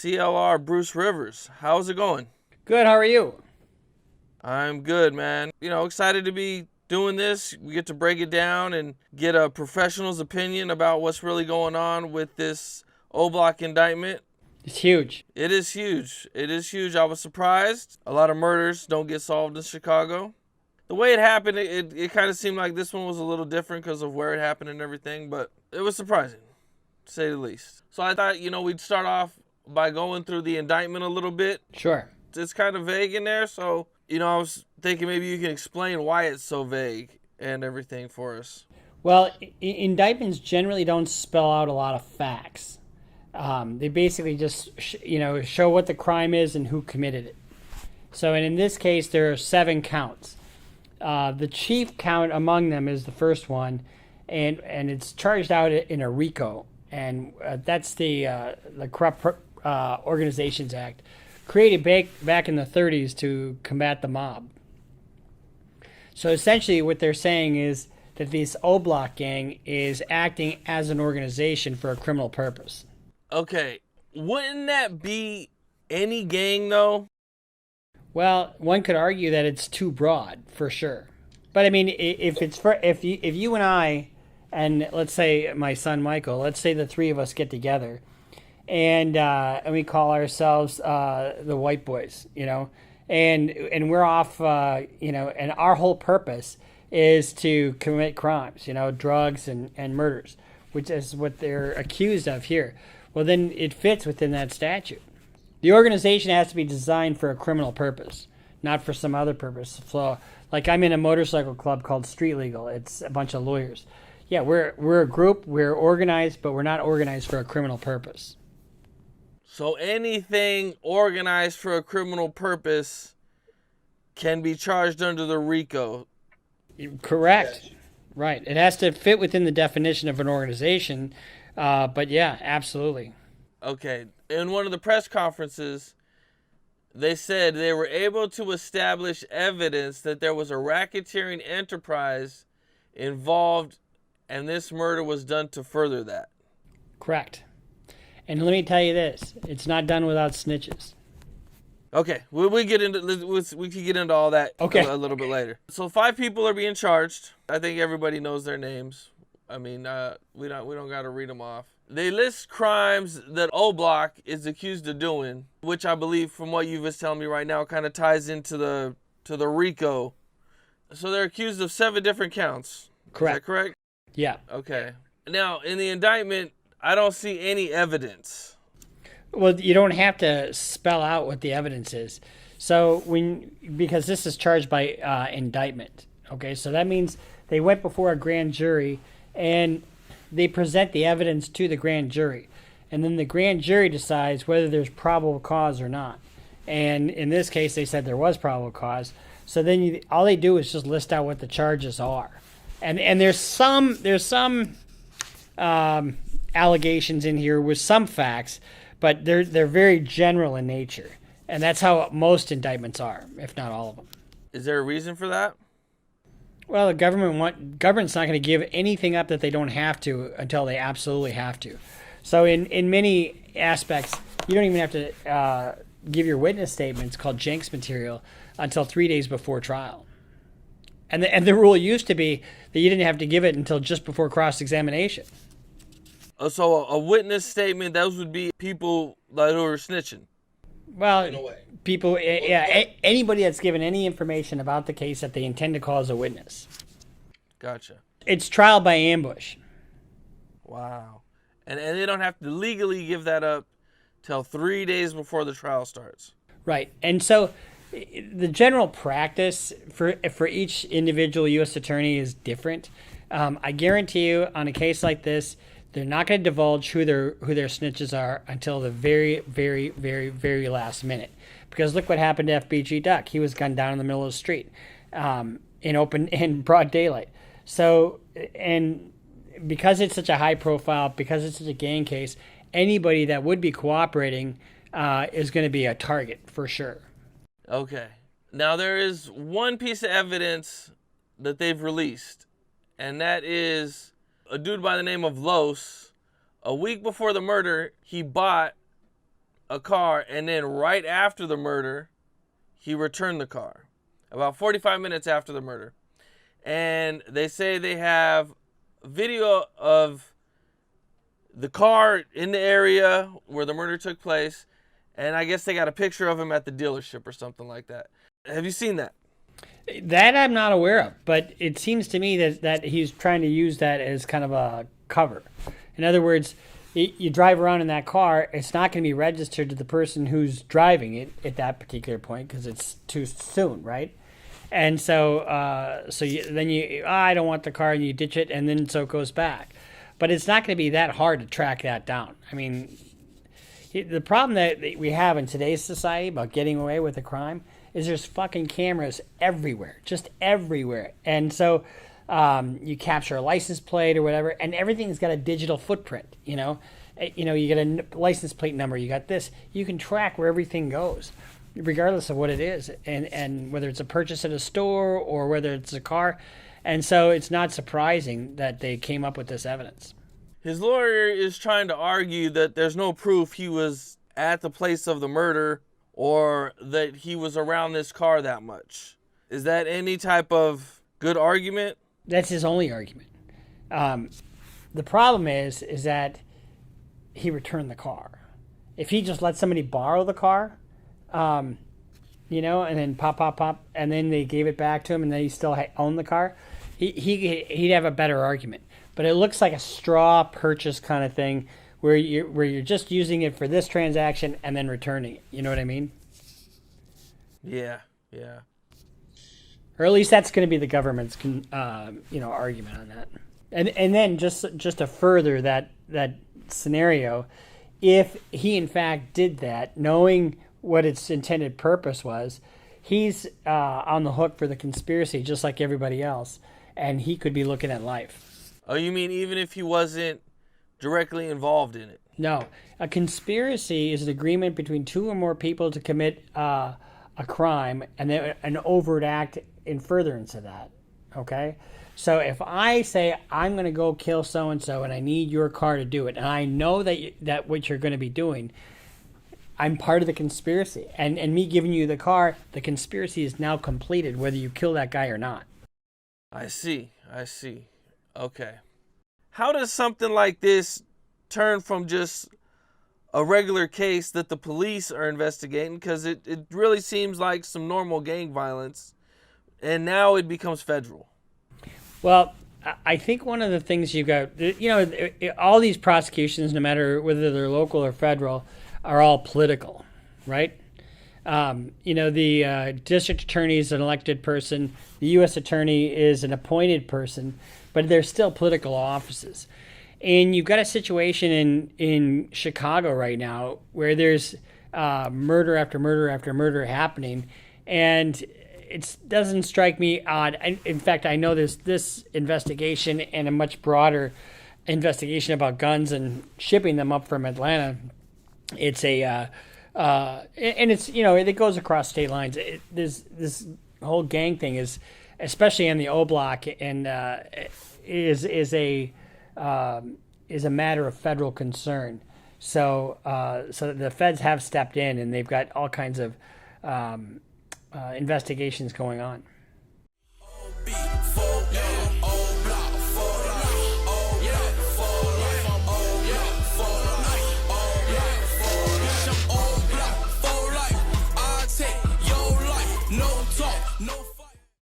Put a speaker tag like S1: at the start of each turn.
S1: CLR Bruce Rivers. How's it going?
S2: Good, how are you?
S1: I'm good, man. Excited to be doing this. We get to break it down and get a professional's opinion about what's really going on with this Oblock indictment.
S2: It's huge.
S1: It is huge. It is huge. I was surprised. A lot of murders don't get solved in Chicago. The way it happened, it kind of seemed like this one was a little different because of where it happened and everything, but it was surprising, to say the least. So I thought, we'd start off by going through the indictment a little bit.
S2: Sure.
S1: It's kind of vague in there, so, I was thinking maybe you can explain why it's so vague and everything for us.
S2: Well, indictments generally don't spell out a lot of facts. They basically just, show what the crime is and who committed it. So, and in this case, there are 7 counts. The chief count among them is the first one, and it's charged out in a RICO, and that's the Corrupt Organizations Act, created back in the 30s to combat the mob. So essentially what they're saying is that this Oblock gang is acting as an organization for a criminal purpose.
S1: Okay, wouldn't that be any gang, though?
S2: Well, one could argue that it's too broad, for sure. But I mean, if you and I, and let's say my son Michael, let's say the 3 of us get together, and we call ourselves the White Boys, and we're off, and our whole purpose is to commit crimes, drugs and murders, which is what they're accused of here. Well, then it fits within that statute. The organization has to be designed for a criminal purpose, not for some other purpose. So, like I'm in a motorcycle club called Street Legal. It's a bunch of lawyers. Yeah, we're a group. We're organized, but we're not organized for a criminal purpose.
S1: So anything organized for a criminal purpose can be charged under the RICO.
S2: Correct. Yes. Right. It has to fit within the definition of an organization. But yeah, absolutely.
S1: Okay. In one of the press conferences, they said they were able to establish evidence that there was a racketeering enterprise involved, and this murder was done to further that.
S2: Correct. And let me tell you this: it's not done without snitches.
S1: Okay, we can get into all that a little bit later. So 5 people are being charged. I think everybody knows their names. I mean, we don't got to read them off. They list crimes that Oblock is accused of doing, which I believe, from what you've been telling me right now, kind of ties into the RICO. So they're accused of 7 different counts.
S2: Correct.
S1: Is that correct?
S2: Yeah.
S1: Okay. Now, in the indictment, I don't see any evidence.
S2: Well, you don't have to spell out what the evidence is. So because this is charged by indictment. Okay, so that means they went before a grand jury and they present the evidence to the grand jury. And then the grand jury decides whether there's probable cause or not. And in this case, they said there was probable cause. So then all they do is just list out what the charges are. And there's some allegations in here with some facts, but they're very general in nature. And that's how most indictments are, if not all of them.
S1: Is there a reason for that?
S2: Well, the government's not going to give anything up that they don't have to until they absolutely have to. So in many aspects, you don't even have to give your witness statements, called Jenks material, until 3 days before trial. And the rule used to be that you didn't have to give it until just before cross-examination.
S1: So a witness statement, those would be people that are snitching.
S2: Well, people, anybody that's given any information about the case that they intend to call as a witness.
S1: Gotcha.
S2: It's trial by ambush.
S1: Wow. And they don't have to legally give that up till 3 days before the trial starts.
S2: Right. And so the general practice for each individual U.S. attorney is different. I guarantee you, on a case like this, they're not going to divulge who their snitches are until the very, very, very, very last minute. Because look what happened to FBG Duck. He was gunned down in the middle of the street, in broad daylight. So, and because it's such a high profile, because it's such a gang case, anybody that would be cooperating is going to be a target for sure.
S1: Okay. Now there is one piece of evidence that they've released, and that is a dude by the name of Los. A week before the murder, he bought a car, and then right after the murder, he returned the car. About 45 minutes after the murder. And they say they have video of the car in the area where the murder took place, and I guess they got a picture of him at the dealership or something like that. Have you seen that?
S2: That I'm not aware of, but it seems to me that he's trying to use that as kind of a cover. In other words, you drive around in that car, it's not going to be registered to the person who's driving it at that particular point because it's too soon, right? And so, I don't want the car, and you ditch it, and then so it goes back. But it's not going to be that hard to track that down. I mean, the problem that we have in today's society about getting away with a crime is there's fucking cameras everywhere, just everywhere. And so you capture a license plate or whatever, and everything's got a digital footprint, you know. You get a license plate number, you got this. You can track where everything goes, regardless of what it is, and whether it's a purchase at a store or whether it's a car. And so it's not surprising that they came up with this evidence.
S1: His lawyer is trying to argue that there's no proof he was at the place of the murder or that he was around this car that much. Is that any type of good argument?
S2: That's his only argument. The problem is that he returned the car. If he just let somebody borrow the car, and then pop, and then they gave it back to him, and then he still owned the car, he'd have a better argument. But it looks like a straw purchase kind of thing, where you're just using it for this transaction and then returning it. You know what I mean?
S1: Yeah.
S2: Or at least that's going to be the government's argument on that. And then just to further that scenario, if he in fact did that, knowing what its intended purpose was, he's on the hook for the conspiracy just like everybody else, and he could be looking at life.
S1: Oh, you mean even if he wasn't directly involved in it?
S2: No. A conspiracy is an agreement between two or more people to commit a crime and then an overt act in furtherance of that. Okay? So if I say I'm going to go kill so-and-so and I need your car to do it, and I know that what you're going to be doing, I'm part of the conspiracy. And me giving you the car, the conspiracy is now completed whether you kill that guy or not.
S1: I see. Okay. How does something like this turn from just a regular case that the police are investigating, because it really seems like some normal gang violence, and now it becomes federal?
S2: Well, I think one of the things you got, all these prosecutions, no matter whether they're local or federal, are all political, right? The district attorney is an elected person. The U.S. attorney is an appointed person, but they're still political offices. And you've got a situation in Chicago right now where there's murder after murder after murder happening, and it doesn't strike me odd. In fact, I know there's this investigation and a much broader investigation about guns and shipping them up from Atlanta. It's and it's it goes across state lines. This whole gang thing is, especially on the Oblock, and is a matter of federal concern. So the feds have stepped in, and they've got all kinds of investigations going on.